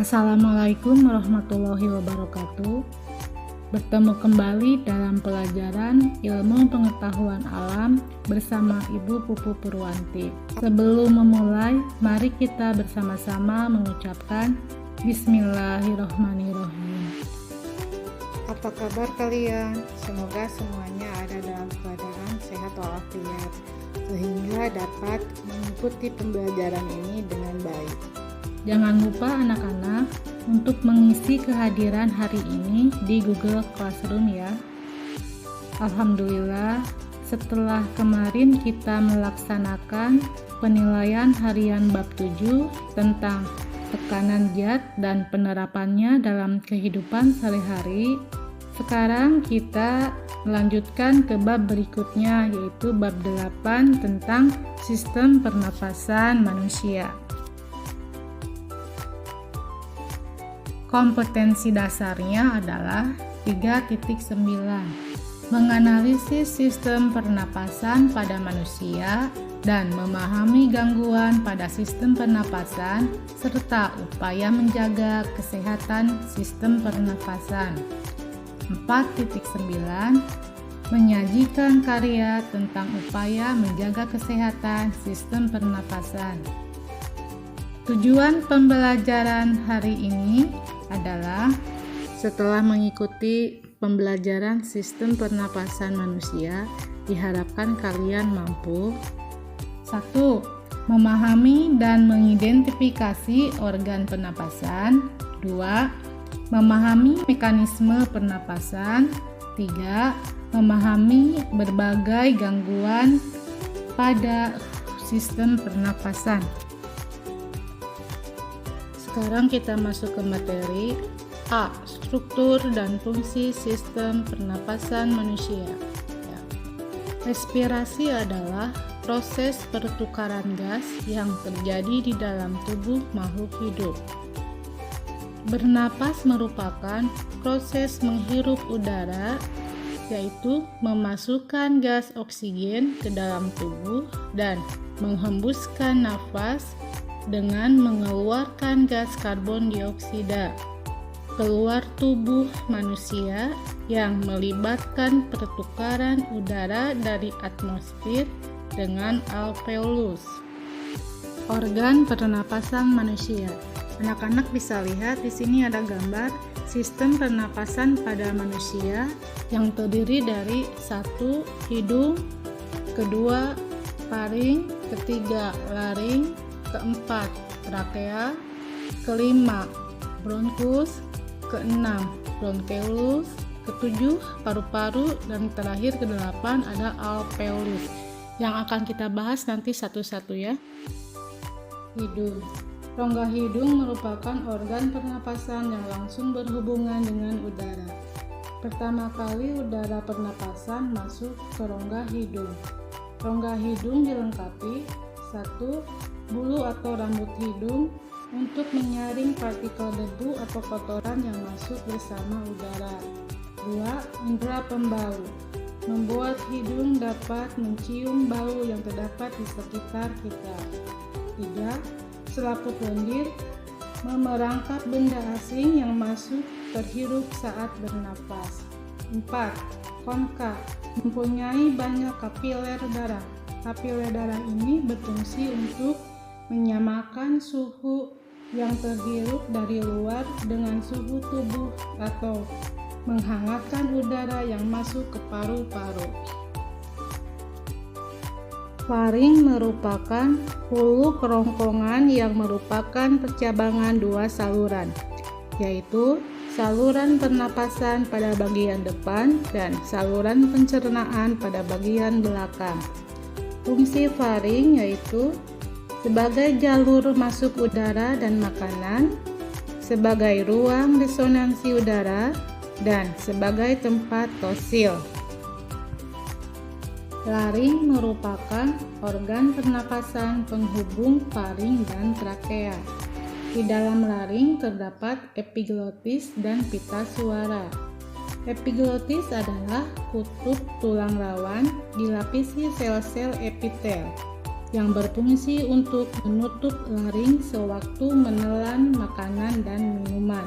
Assalamualaikum warahmatullahi wabarakatuh. Bertemu kembali dalam pelajaran ilmu pengetahuan alam bersama Ibu Pupu Purwanti. Sebelum memulai, mari kita bersama-sama mengucapkan Bismillahirrohmanirrohim. Apa kabar kalian? Semoga semuanya ada dalam keadaan sehat walafiat, sehingga dapat mengikuti pembelajaran ini dengan baik. Jangan lupa anak-anak untuk mengisi kehadiran hari ini di Google Classroom ya. Alhamdulillah, setelah kemarin kita melaksanakan penilaian harian bab 7 tentang tekanan zat dan penerapannya dalam kehidupan sehari-hari, sekarang kita melanjutkan ke bab berikutnya, yaitu bab 8 tentang sistem pernapasan manusia. Kompetensi dasarnya adalah 3.9. Menganalisis sistem pernapasan pada manusia dan memahami gangguan pada sistem pernapasan serta upaya menjaga kesehatan sistem pernapasan. 4.9. Menyajikan karya tentang upaya menjaga kesehatan sistem pernapasan. Tujuan pembelajaran hari ini adalah setelah mengikuti pembelajaran sistem pernapasan manusia, diharapkan kalian mampu 1. Memahami dan mengidentifikasi organ pernapasan. 2. Memahami mekanisme pernapasan. 3. Memahami berbagai gangguan pada sistem pernapasan. Sekarang kita masuk ke materi A. Struktur dan fungsi sistem pernapasan manusia. Respirasi adalah proses pertukaran gas yang terjadi di dalam tubuh makhluk hidup. Bernapas merupakan proses menghirup udara, yaitu memasukkan gas oksigen ke dalam tubuh dan menghembuskan nafas dengan mengeluarkan gas karbon dioksida keluar tubuh manusia yang melibatkan pertukaran udara dari atmosfer dengan alveolus. Organ pernapasan manusia. Anak-anak bisa lihat di sini ada gambar sistem pernapasan pada manusia yang terdiri dari 1. Hidung, 2. Faring, 3. Laring, 4. Trakea, 5. Bronkus, 6. Bronkeolus, 7. Paru-paru, dan terakhir 8 ada alveolus. Yang akan kita bahas nanti satu-satu ya. Hidung. Rongga hidung merupakan organ pernapasan yang langsung berhubungan dengan udara. Pertama kali udara pernapasan masuk ke rongga hidung. Rongga hidung dilengkapi 1. Bulu atau rambut hidung untuk menyaring partikel debu atau kotoran yang masuk bersama udara. 2. Indera pembau membuat hidung dapat mencium bau yang terdapat di sekitar kita. 3. Selaput lendir memerangkap benda asing yang masuk terhirup saat bernapas. 4. Konka mempunyai banyak kapiler darah. Kapiler darah ini berfungsi untuk menyamakan suhu yang terhirup dari luar dengan suhu tubuh atau menghangatkan udara yang masuk ke paru-paru. Faring merupakan hulu kerongkongan yang merupakan percabangan 2 saluran, yaitu saluran pernapasan pada bagian depan dan saluran pencernaan pada bagian belakang. Fungsi faring yaitu sebagai jalur masuk udara dan makanan, sebagai ruang resonansi udara, dan sebagai tempat tosil. Laring merupakan organ pernapasan penghubung faring dan trakea. Di dalam laring terdapat epiglotis dan pita suara. Epiglotis adalah kutub tulang rawan dilapisi sel-sel epitel. yang berfungsi untuk menutup laring sewaktu menelan makanan dan minuman.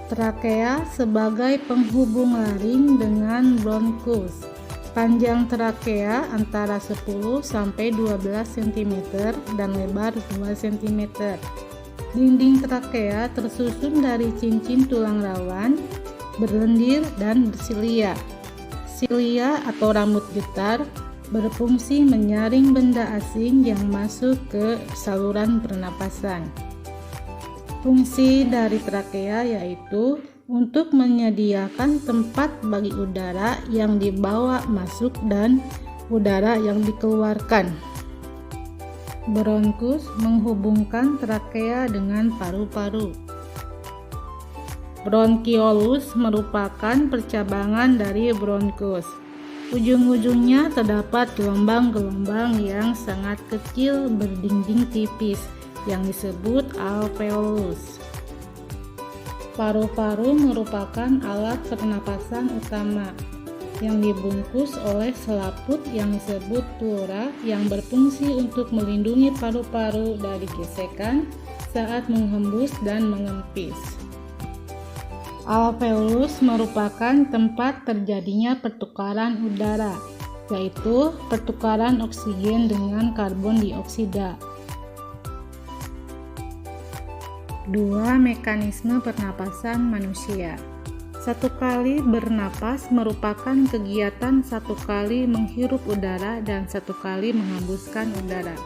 Trakea sebagai penghubung laring dengan bronkus. Panjang trakea antara 10 sampai 12 cm dan lebar 2 cm. Dinding trakea tersusun dari cincin tulang rawan, berlendir dan bersilia. Silia atau rambut getar berfungsi menyaring benda asing yang masuk ke saluran pernapasan. Fungsi dari trakea yaitu untuk menyediakan tempat bagi udara yang dibawa masuk dan udara yang dikeluarkan. Bronkus menghubungkan trakea dengan paru-paru. Bronkiolus merupakan percabangan dari bronkus. Ujung-ujungnya terdapat gelombang-gelombang yang sangat kecil berdinding tipis yang disebut alveolus. Paru-paru merupakan alat pernapasan utama yang dibungkus oleh selaput yang disebut pleura yang berfungsi untuk melindungi paru-paru dari gesekan saat menghembus dan mengempis. Alveolus merupakan tempat terjadinya pertukaran udara, yaitu pertukaran oksigen dengan karbon dioksida. 2. Mekanisme pernapasan manusia. Satu kali bernapas merupakan kegiatan satu kali menghirup udara dan satu kali menghembuskan udara.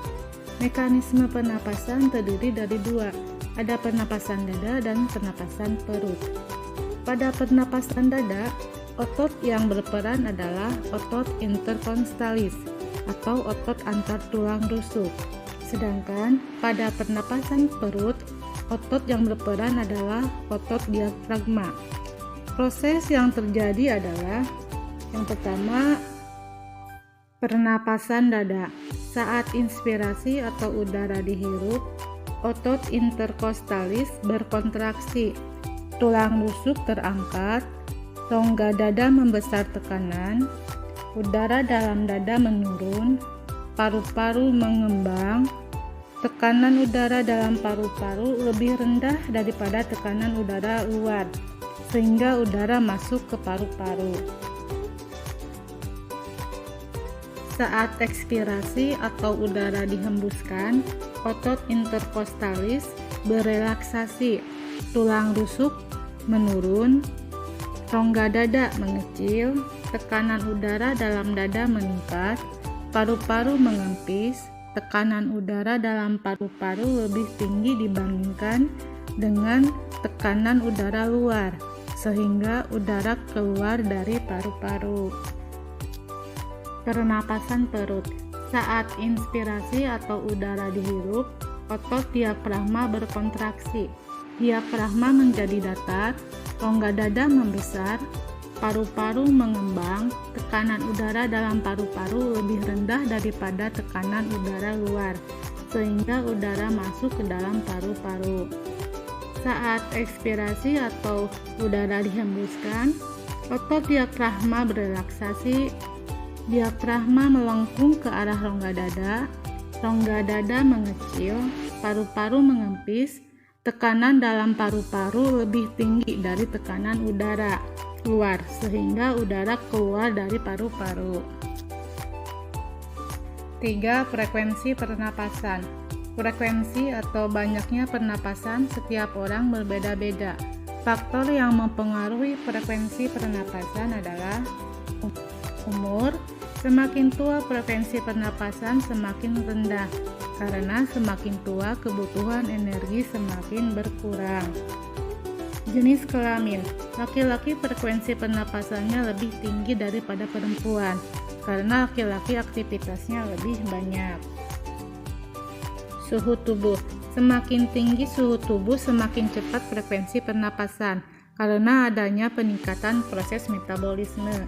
Mekanisme pernapasan terdiri dari dua, ada pernapasan dada dan pernapasan perut. Pada pernapasan dada, otot yang berperan adalah otot interconstalis atau otot antar tulang rusuk. Sedangkan pada pernapasan perut, otot yang berperan adalah otot diafragma. Proses yang terjadi adalah yang pertama, pernapasan dada. Saat inspirasi atau udara dihirup, otot interkostalis berkontraksi, tulang rusuk terangkat, rongga dada membesar tekanan, udara dalam dada menurun, paru-paru mengembang. Tekanan udara dalam paru-paru lebih rendah daripada tekanan udara luar, sehingga udara masuk ke paru-paru. Saat ekspirasi atau udara dihembuskan, otot interkostalis berelaksasi, tulang rusuk menurun, rongga dada mengecil, tekanan udara dalam dada meningkat, paru-paru mengempis. Tekanan udara dalam paru-paru lebih tinggi dibandingkan dengan tekanan udara luar, sehingga udara keluar dari paru-paru. Pernapasan perut. Saat inspirasi atau udara dihirup, otot diafragma berkontraksi. Diafragma menjadi datar, rongga dada membesar, paru-paru mengembang. Tekanan udara dalam paru-paru lebih rendah daripada tekanan udara luar, sehingga udara masuk ke dalam paru-paru. Saat ekspirasi atau udara dihembuskan, otot diafragma berelaksasi, diafragma melengkung ke arah rongga dada mengecil, paru-paru mengempis. Tekanan dalam paru-paru lebih tinggi dari tekanan udara luar, sehingga udara keluar dari paru-paru. 3. Frekuensi pernapasan. Frekuensi atau banyaknya pernapasan setiap orang berbeda-beda. Faktor yang mempengaruhi frekuensi pernapasan adalah umur. Semakin tua frekuensi pernapasan semakin rendah, karena semakin tua kebutuhan energi semakin berkurang. Jenis kelamin. Laki-laki frekuensi pernapasannya lebih tinggi daripada perempuan, karena laki-laki aktivitasnya lebih banyak. Suhu tubuh. Semakin tinggi suhu tubuh, semakin cepat frekuensi pernapasan, karena adanya peningkatan proses metabolisme.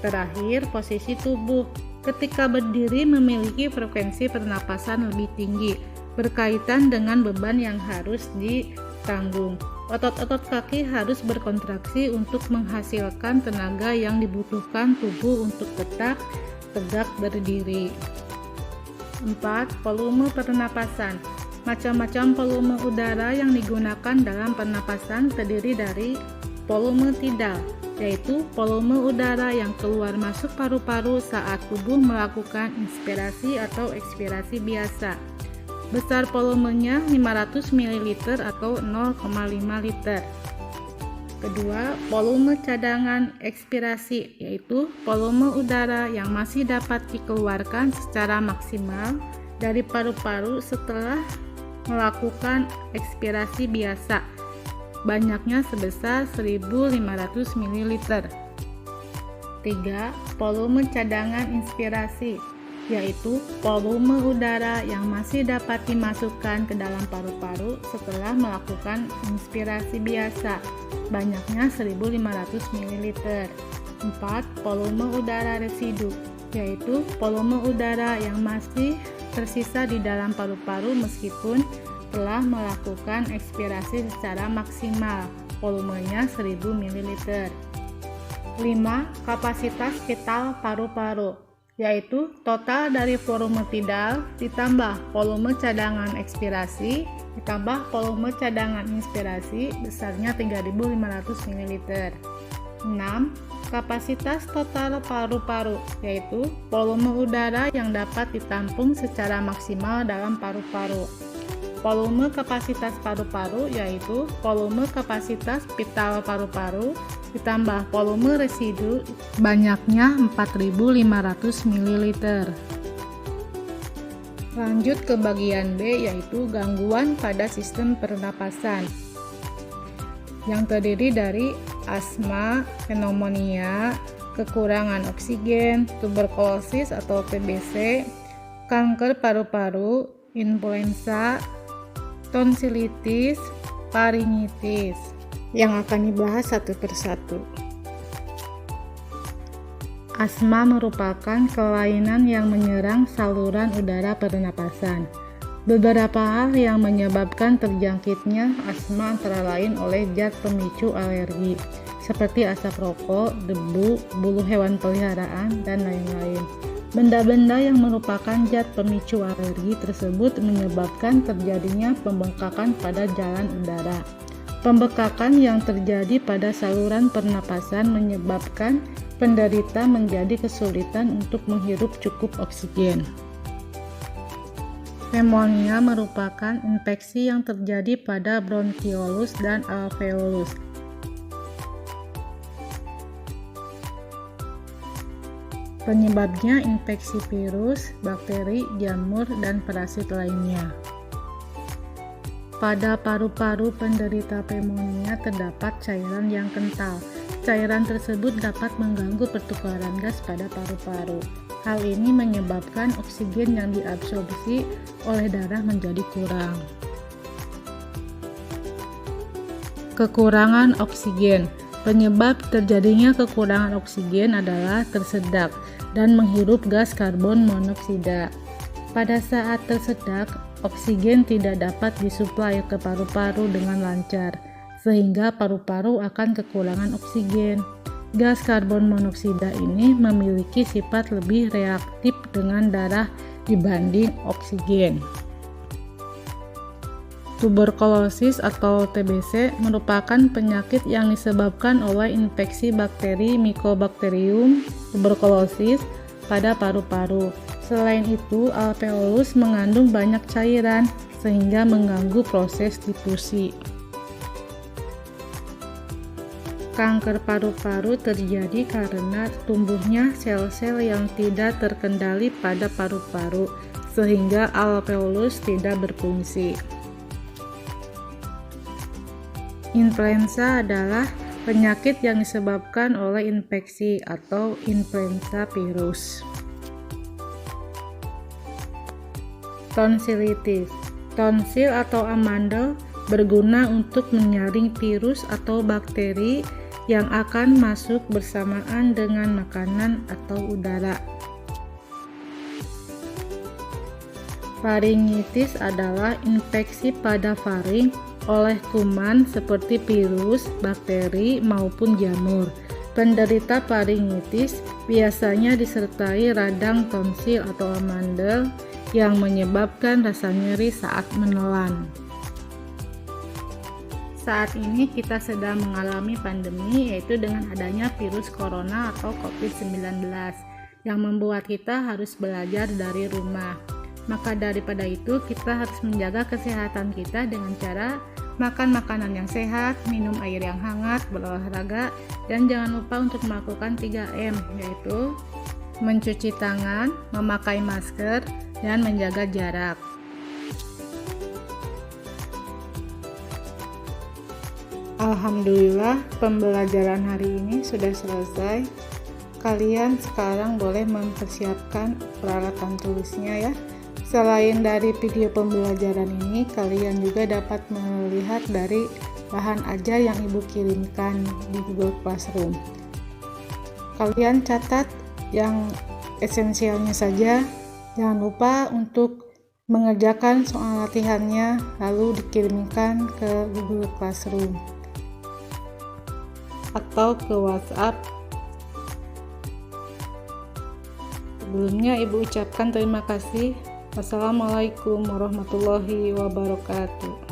Terakhir, posisi tubuh. Ketika berdiri memiliki frekuensi pernapasan lebih tinggi, berkaitan dengan beban yang harus ditanggung. Otot-otot kaki harus berkontraksi untuk menghasilkan tenaga yang dibutuhkan tubuh untuk tetap tegak berdiri. 4. Volume pernapasan. Macam-macam volume udara yang digunakan dalam pernapasan terdiri dari volume tidal, yaitu volume udara yang keluar masuk paru-paru saat tubuh melakukan inspirasi atau ekspirasi biasa. Besar volumenya 500 ml atau 0,5 liter. Kedua, volume cadangan ekspirasi, yaitu volume udara yang masih dapat dikeluarkan secara maksimal dari paru-paru setelah melakukan ekspirasi biasa, banyaknya sebesar 1.500 ml. 3. Volume cadangan inspirasi, yaitu volume udara yang masih dapat dimasukkan ke dalam paru-paru setelah melakukan inspirasi biasa, banyaknya 1.500 ml. 4. Volume udara residu, yaitu volume udara yang masih tersisa di dalam paru-paru meskipun telah melakukan ekspirasi secara maksimal, volumenya 1.000 ml. 5. Kapasitas vital paru-paru, yaitu total dari volume tidal ditambah volume cadangan ekspirasi ditambah volume cadangan inspirasi besarnya 3.500 ml. 6. Kapasitas total paru-paru, yaitu volume udara yang dapat ditampung secara maksimal dalam paru-paru. Volume kapasitas paru-paru, yaitu volume kapasitas vital paru-paru ditambah volume residu banyaknya 4.500 ml. Lanjut ke bagian B, yaitu gangguan pada sistem pernapasan, yang terdiri dari asma, pneumonia, kekurangan oksigen, tuberkulosis atau TBC, kanker paru-paru, influenza, tonsilitis, faringitis, yang akan dibahas satu persatu. Asma merupakan kelainan yang menyerang saluran udara pernapasan. Beberapa hal yang menyebabkan terjangkitnya asma antara lain oleh zat pemicu alergi, seperti asap rokok, debu, bulu hewan peliharaan, dan lain-lain. Benda-benda yang merupakan zat pemicu alergi tersebut menyebabkan terjadinya pembengkakan pada jalan udara. Pembengkakan yang terjadi pada saluran pernapasan menyebabkan penderita menjadi kesulitan untuk menghirup cukup oksigen. Pneumonia merupakan infeksi yang terjadi pada bronkiolus dan alveolus. Penyebabnya infeksi virus, bakteri, jamur, dan parasit lainnya. Pada paru-paru penderita pneumonia terdapat cairan yang kental. Cairan tersebut dapat mengganggu pertukaran gas pada paru-paru. Hal ini menyebabkan oksigen yang diabsorpsi oleh darah menjadi kurang. Kekurangan oksigen. Penyebab terjadinya kekurangan oksigen adalah tersedak dan menghirup gas karbon monoksida. Pada saat tersedak, oksigen tidak dapat disuplai ke paru-paru dengan lancar, sehingga paru-paru akan kekurangan oksigen. Gas karbon monoksida ini memiliki sifat lebih reaktif dengan darah dibanding oksigen. Tuberkulosis atau TBC merupakan penyakit yang disebabkan oleh infeksi bakteri Mycobacterium tuberculosis pada paru-paru. Selain itu, alveolus mengandung banyak cairan sehingga mengganggu proses difusi. Kanker paru-paru terjadi karena tumbuhnya sel-sel yang tidak terkendali pada paru-paru sehingga alveolus tidak berfungsi. Influenza adalah penyakit yang disebabkan oleh infeksi atau influenza virus. Tonsilitis. Tonsil atau amandel berguna untuk menyaring virus atau bakteri yang akan masuk bersamaan dengan makanan atau udara. Faringitis adalah infeksi pada faring oleh kuman seperti virus, bakteri, maupun jamur. Penderita faringitis biasanya disertai radang tonsil atau amandel yang menyebabkan rasa nyeri saat menelan. Saat ini kita sedang mengalami pandemi, yaitu dengan adanya virus corona atau COVID-19 yang membuat kita harus belajar dari rumah. Maka daripada itu kita harus menjaga kesehatan kita dengan cara makan makanan yang sehat, minum air yang hangat, berolahraga, dan jangan lupa untuk melakukan 3M, yaitu mencuci tangan, memakai masker, dan menjaga jarak. Alhamdulillah, pembelajaran hari ini sudah selesai. Kalian sekarang boleh mempersiapkan peralatan tulisnya ya. Selain dari video pembelajaran ini, kalian juga dapat melihat dari bahan ajar yang ibu kirimkan di Google Classroom. Kalian catat yang esensialnya saja. Jangan lupa untuk mengerjakan soal latihannya lalu dikirimkan ke Google Classroom atau ke WhatsApp. Sebelumnya ibu ucapkan terima kasih. Wassalamualaikum warahmatullahi wabarakatuh.